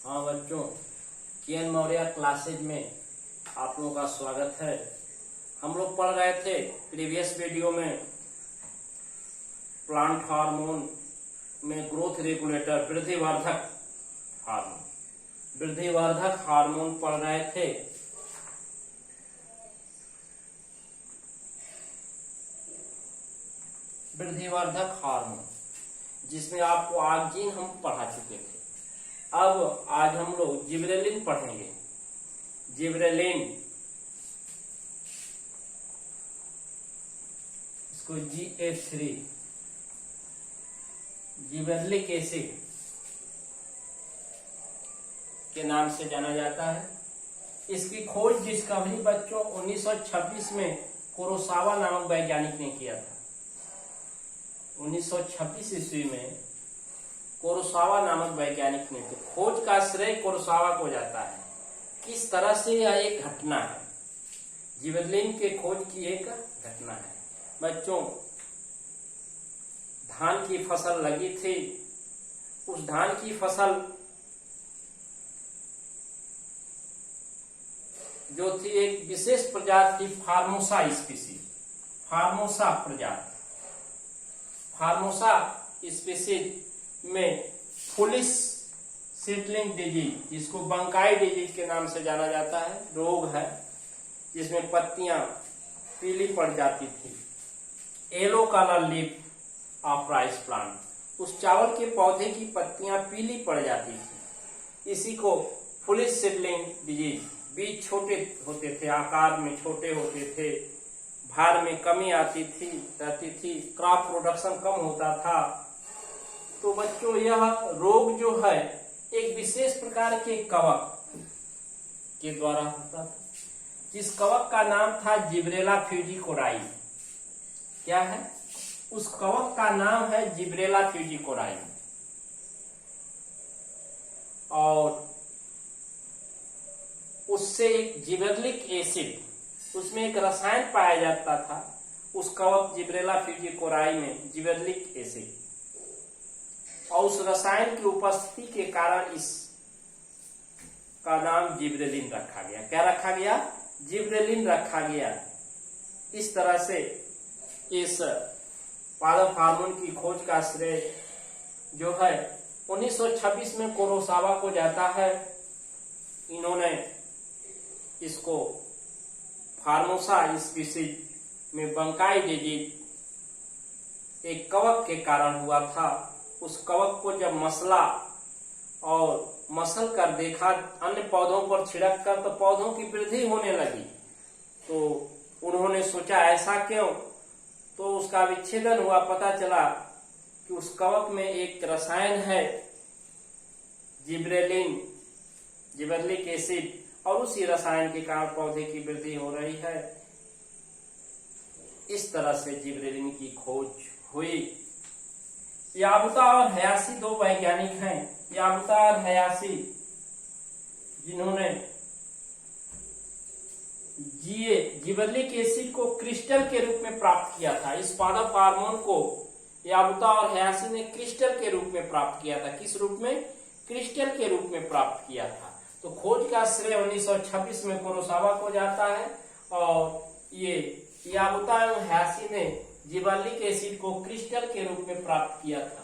हाँ बच्चों, KN Maurya classes में आप लोगों का स्वागत है। हम लोग पढ़ रहे थे प्रीवियस वीडियो में प्लांट हार्मोन में ग्रोथ रेगुलेटर वृद्धिवर्धक हार्मोन पढ़ रहे थे। वृद्धिवर्धक हार्मोन जिसमें आपको ऑक्सिन हम पढ़ा चुके थे। अब आज हम लोग जिबरेलिन पढ़ेंगे। जिबरेलिन, इसको GH3 जिबरेलिक एसिड के नाम से जाना जाता है। इसकी खोज डिस्कवरी बच्चों 1926 में कुरोसावा नामक वैज्ञानिक ने किया था। 1926 ईस्वी में कुरोसावा नामक वैज्ञानिक ने, तो खोज का श्रेय कुरोसावा को जाता है। किस तरह से यह एक घटना है, जिबरेलिन के खोज की एक घटना है। बच्चों, धान की फसल लगी थी। उस धान की फसल जो थी एक विशेष प्रजाति थी, फार्मोसा स्पीसीज, फार्मोसा प्रजाति। फार्मोसा स्पीसीज में फुलिस सीडलिंग डिजीज, जिसको बंकाई डिजीज के नाम से जाना जाता है, रोग है जिसमें पत्तियां पीली पड़ जाती थी। Yellow colour leaf of rice plant, उस चावल के पौधे की पत्तियां पीली पड़ जाती थी। इसी को फुलिस सीडलिंग डिजीज, बीज छोटे होते थे, आकार में छोटे होते थे, भार में कमी आती रहती थी, क्रॉप प्रोडक्शन कम होता था। तो बच्चों, यह रोग जो है एक विशेष प्रकार के कवक के द्वारा होता था, जिस कवक का नाम था जिब्रेला फ्यूजिकोराई। क्या है? उस कवक का नाम है जिब्रेला फ्यूजिकोराई। और उससे एक जिबरेलिक एसिड, उसमें एक रसायन पाया जाता था उस कवक जिब्रेला फ्यूजिकोराई में, जिबरेलिक एसिड। और उस रसायन की उपस्थिति के कारण इस का नाम जिबरेलिन रखा गया। क्या रखा गया? जिबरेलिन रखा गया। इस तरह से इस पादप हार्मोन की खोज का श्रेय जो है 1926 में कुरोसावा को जाता है। इन्होंने इसको फार्मोसा स्पीसीज में बंकाई डिजीज एक कवक के कारण हुआ था। उस कवक को जब मसला और मसल कर देखा, अन्य पौधों पर छिड़क कर, तो पौधों की वृद्धि होने लगी। तो उन्होंने सोचा ऐसा क्यों? तो उसका विच्छेदन हुआ, पता चला कि उस कवक में एक रसायन है जिब्रेलिन, जिबरेलिक एसिड, और उसी रसायन के कारण पौधे की वृद्धि हो रही है। इस तरह से जिब्रेलिन की खोज हुई। याबुता और हयाशी दो वैज्ञानिक हैं, याबुता और हयाशी, जिन्होंने जिबरेलिक एसिड को क्रिस्टल के रूप में प्राप्त किया था। इस पादप हार्मोन को याबुता और हयाशी ने क्रिस्टल के रूप में प्राप्त किया था। किस रूप में? क्रिस्टल के रूप में प्राप्त किया था। तो खोज का श्रेय 1926 में कुरोसावा को जाता है, और ये याबुता एवं हयाशी ने जिबरेलिक एसिड को क्रिस्टल के रूप में प्राप्त किया था।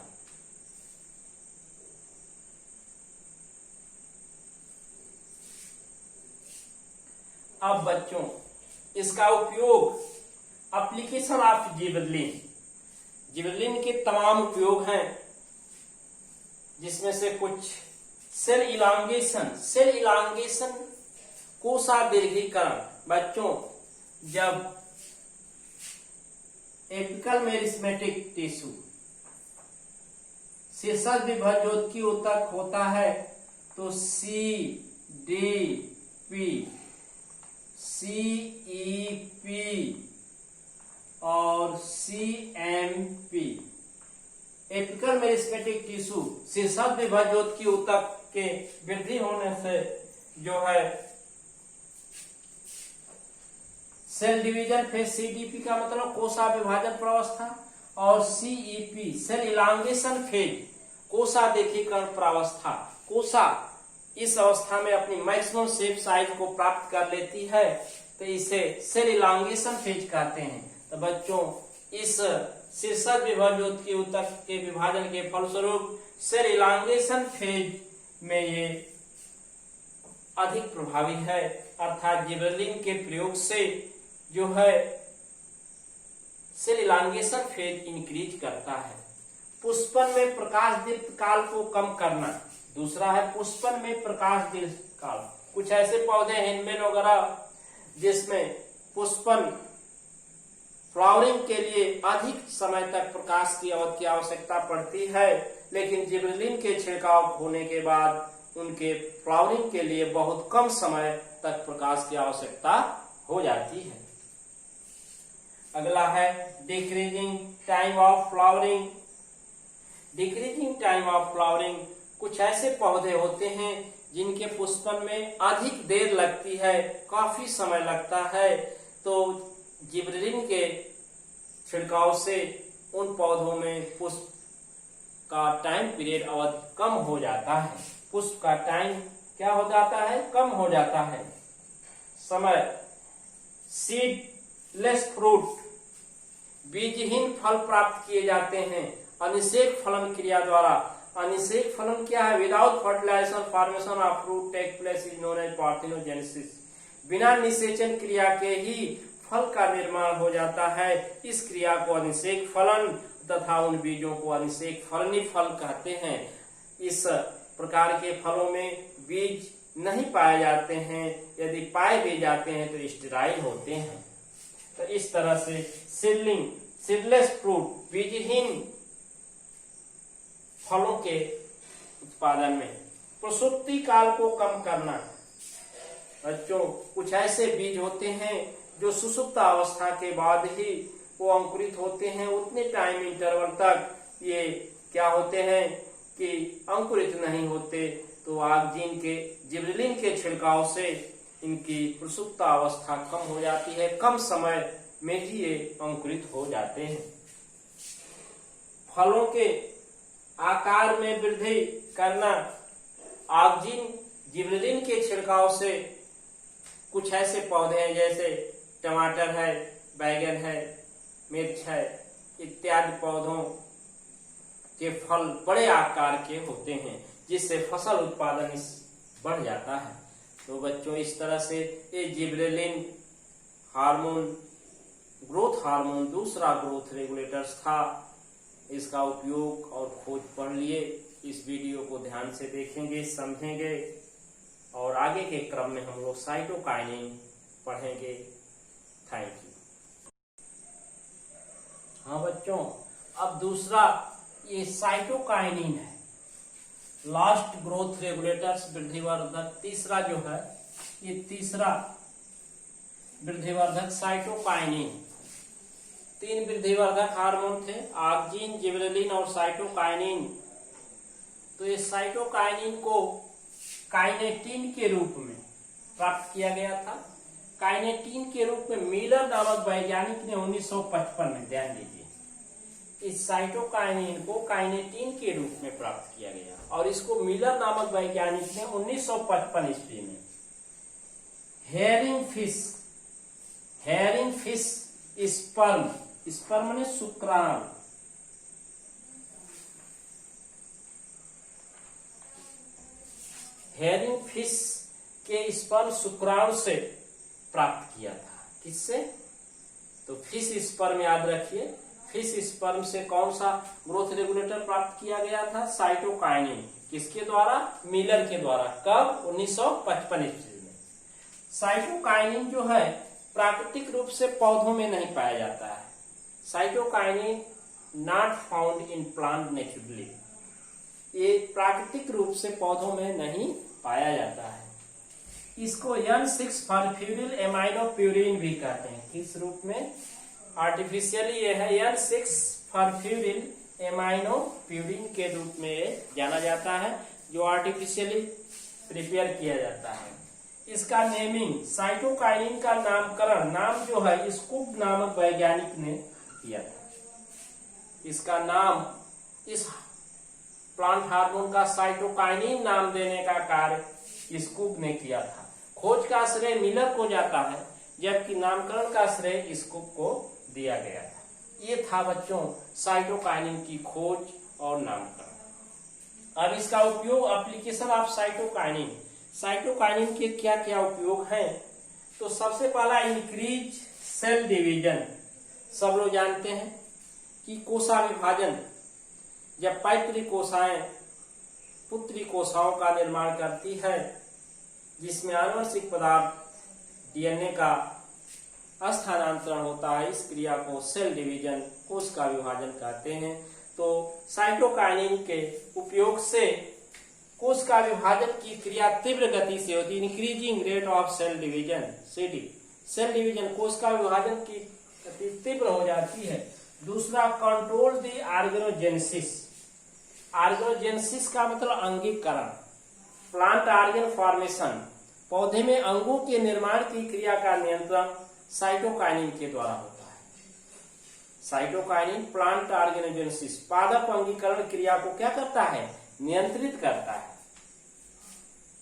अब बच्चों, इसका उपयोग, एप्लीकेशन ऑफ जिबरेलिन, जिबरेलिन के तमाम उपयोग हैं, जिसमें से कुछ सेल इलांगेशन, कोशा दीर्घीकरण। बच्चों, जब एपिकल मेरिस्मेटिक टिश्यू शीर्षक विभाजोत्की ऊतक होता है, तो CDP, CEP और CMP, एपिकल मेरिस्मेटिक टिश्यू शीर्षक विभाजोत्की ऊतक के वृद्धि होने से जो है सेल डिवीजन फेज, CDP का मतलब कोशा विभाजन प्रावस्था, और CEP सेल इलांगेशन फेज, कोशा देखीकरण प्रावस्था। कोशा इस अवस्था में अपनी मैक्सिमम शेप साइज को प्राप्त कर लेती है तो इसे सेल इलांगेशन फेज कहते हैं। तो बच्चों इस शीर्षक विभाज्योत के ऊतक के विभाजन के फलस्वरूप सेल इलांगेशन फेज में ये अधिक प्रभावी है, अर्थात जिबरेलिन के प्रयोग से जो है सेल इलांगेशन फेज इंक्रीज करता है। पुष्पन में प्रकाश दीप्त काल को कम करना, दूसरा है पुष्पन में प्रकाश दीप्त काल। कुछ ऐसे पौधे हैं हिंडमेन वगैरह जिसमें पुष्पन फ्लावरिंग के लिए अधिक समय तक प्रकाश की अवधि की आवश्यकता पड़ती है, लेकिन जिबरेलिन के छिड़काव होने के बाद उनके फ्लावरिंग के लिए बहुत कम समय तक प्रकाश की आवश्यकता हो जाती है। अगला है decreasing time of flowering. Decreasing time of flowering, कुछ ऐसे पौधे होते हैं जिनके पुष्पन में अधिक देर लगती है, काफी समय लगता है, तो जिबरेलिन के छिड़काव से उन पौधों में पुष्प का टाइम पीरियड अवधि कम हो जाता है। पुष्प का टाइम क्या हो जाता है? कम हो जाता है समय। सीडलेस फ्रूट, बीजहीन फल प्राप्त किए जाते हैं अनिषेक फलन क्रिया द्वारा। अनिषेक फलन क्या है? Without fertilisation formation of fruit take place is known as parthenogenesis. बिना निषेचन क्रिया के ही फल का निर्माण हो जाता है। इस क्रिया को अनिषेक फलन तथा उन बीजों को अनिषेक फलनी फल कहते हैं। इस प्रकार के फलों में बीज नहीं पाए जाते हैं, यदि पाए भी जाते हैं तो स्टेराइल होते हैं। तो इस तरह से सीडलेस फ्रूट, बीजहीन फलों के उत्पादन में प्रसूति काल को कम करना। बच्चों कुछ ऐसे बीज होते हैं जो सुसुप्त अवस्था के बाद ही वो अंकुरित होते हैं, उतने टाइम इंटरवल तक ये क्या होते हैं कि अंकुरित नहीं होते, तो आगजीन के जिबरेलिन के छिड़काव से इनकी प्रसुप्त अवस्था कम हो जाती है, कम समय में ही ये अंकुरित हो जाते हैं। फलों के आकार में वृद्धि करना, आगजीन जिबरेलिन के छिड़काव से कुछ ऐसे पौधे हैं जैसे टमाटर है, बैगन है, मिर्च है, इत्यादि पौधों के फल बड़े आकार के होते हैं जिससे फसल उत्पादन बढ़ जाता है। तो बच्चों इस तरह से ये जिबरेलिन हार्मोन, ग्रोथ हार्मोन दूसरा ग्रोथ रेगुलेटर्स था। इसका उपयोग और खोज पढ़ लिए। इस वीडियो को ध्यान से देखेंगे, समझेंगे और आगे के क्रम में हम लोग साइटोकाइनिन पढ़ेंगे। Thank you. हाँ बच्चों, अब दूसरा ये साइटोकाइनिन है, लास्ट ग्रोथ रेगुलेटर्स वृद्धिवर्धक। तीसरा जो है ये तीसरा वृद्धिवर्धक साइटोकाइनिन। 3 वृद्धिवर्धक हार्मोन थे, आगजीन, जिबरेलिन और साइटोकाइनिन। तो ये साइटोकाइनिन को काइनेटिन के रूप में प्राप्त किया गया था। काइनेटिन के रूप में मिलर नामक वैज्ञानिक ने 1955 में, ध्यान दीजिए, इस साइटोकाइनिन को काइनेटिन के रूप में प्राप्त किया गया और इसको मिलर नामक वैज्ञानिक ने 1955 ईस्वी में हेरिंग फिश स्पर्म ने शुक्राणु, हेरिंग फिश के स्पर्म शुक्राणु से प्राप्त किया था। किससे? तो फिश स्पर्म याद रखिए, फिश स्पर्म से कौन सा ग्रोथ रेगुलेटर प्राप्त किया गया था? साइटोकाइनिन। किसके द्वारा? मिलर के द्वारा। कब? 1955 ईस्वी में। साइटोकाइनिन जो है प्राकृतिक रूप से पौधों में नहीं पाया जाता है। Cytokinin not found in plant naturally, ये प्राकृतिक रूप से पौधों में नहीं पाया जाता है। इसको N6-फॉस्फेटिल एमाइनोप्यूरिन भी कहते हैं। किस रूप में? आर्टिफिशियली ये है N6-फॉस्फेटिल एमाइनोप्यूरिन के रूप में जाना जाता है, जो आर्टिफिशियली प्रिपेयर किया जाता है। इसका नेमिंग, साइटोकाइनिन का नामकरण, नाम जो है स्कूप नामक वैज्ञानिक ने किया था। इसका नाम, इस प्लांट हार्मोन का साइटोकाइनिन नाम देने का कार्य स्कूप ने किया था। खोज का श्रेय मिलर को जाता है, जबकि नामकरण का श्रेय स्कूप को दिया गया था। ये था बच्चों साइटोकाइनिन की खोज और नामकरण। अब इसका उपयोग, एप्लीकेशन ऑफ साइटोकाइनिन, साइटोकाइनिन के क्या क्या उपयोग हैं? तो सबसे पहला इंक्रीज सेल डिवीजन। सब लोग जानते हैं कि कोशा विभाजन, जब पैतृक कोशाएं पुत्री कोशाओं का निर्माण करती है, जिसमें आनुवंशिक पदार्थ डीएनए का स्थानांतरण होता है, इस क्रिया को सेल डिवीजन, कोश का विभाजन कहते हैं। तो साइटोकाइनिन के उपयोग से कोश का विभाजन की क्रिया तीव्र गति से होती है, increasing rate of cell division, CD. Cell division, कोश का विभाजन की गति तीव्र हो जाती है। दूसरा, कंट्रोल द ऑर्गेनोजेनेसिस। ऑर्गेनोजेनेसिस का मतलब अंगीकरण। प्लांट ऑर्गन फॉर्मेशन, पौधे में अंगों के निर्माण की क्रिया का नियंत्रण साइटोकाइनिन के द्वारा होता है। साइटोकाइनिन प्लांट ऑर्गेनोजेनेसिस, पादप अंगीकरण क्रिया को क्या करता है? नियंत्रित करता है।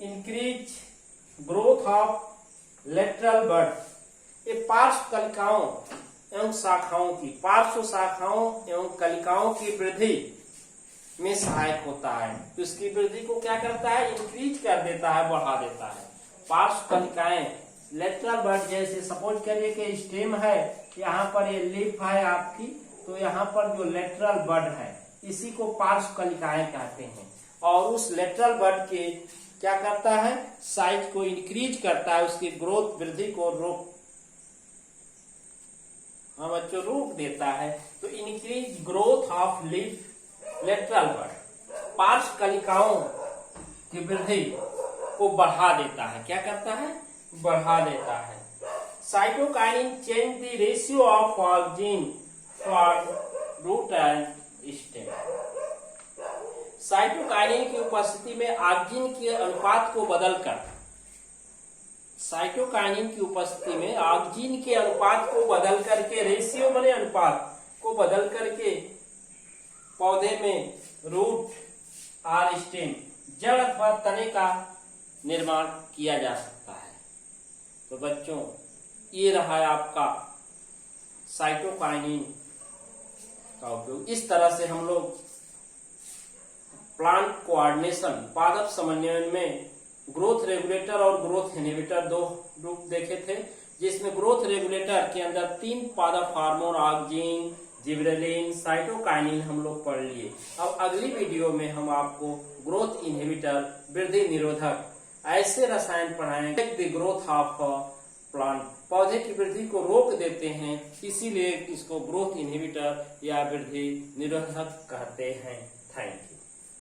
इंक्रीज ग्रोथ ऑफ लेटरल बड, ये पार्श्व कलिकाओं एवं शाखाओं की, पार्श्व शाखाओं एवं कलिकाओं की वृद्धि में सहायक होता है। तो इसकी वृद्धि को क्या करता है? इंक्रीज कर देता है, बढ़ा देता है। पार्श्व कलिकाएं, लेटरल बड, जैसे सपोज करिए कि स्टेम है, यहाँ पर ये लीफ है आपकी, तो यहाँ पर जो लेटरल बड है इसी को पार्श्व कलिकाएं कहते हैं। और उस लेटरल बड के क्या करता है? साइज को इंक्रीज करता है, उसकी ग्रोथ वृद्धि को रोक देता है। तो increase growth of leaf lateral bud, पार्श्व कलिकाओं की वृद्धि को बढ़ा देता है। क्या करता है? बढ़ा देता है। Cytokinin change the ratio of oxygen for root and stem. Cytokinin की उपस्थिति में ऑक्सीजन के अनुपात को बदलकर, साइटोकाइनिन की उपस्थिति में ऑक्सीजन के अनुपात को बदल करके, रेशियो माने अनुपात को बदल करके पौधे में रूट और स्टेम, जड़ अथवा तने का निर्माण किया जा सकता है। तो बच्चों, ये रहा आपका साइटोकाइनिन का उपयोग। इस तरह से हम लोग प्लांट कोऑर्डिनेशन, पादप समन्वयन में ग्रोथ रेगुलेटर और ग्रोथ इनहिबिटर दो रूप देखे थे, जिसमें ग्रोथ रेगुलेटर के अंदर 3 पादप हार्मोन ऑक्सीन, जिबरेलिन, साइटोकाइनिन हम लोग पढ़ लिए। अब अगली वीडियो में हम आपको ग्रोथ इनहिबिटर, वृद्धि निरोधक ऐसे रसायन पढ़ाएंगे द ग्रोथ ऑफ प्लांट, पौधे की वृद्धि को रोक देते हैं, इसीलिए इसको ग्रोथ इनहिबिटर या वृद्धि निरोधक कहते हैं। Thank you.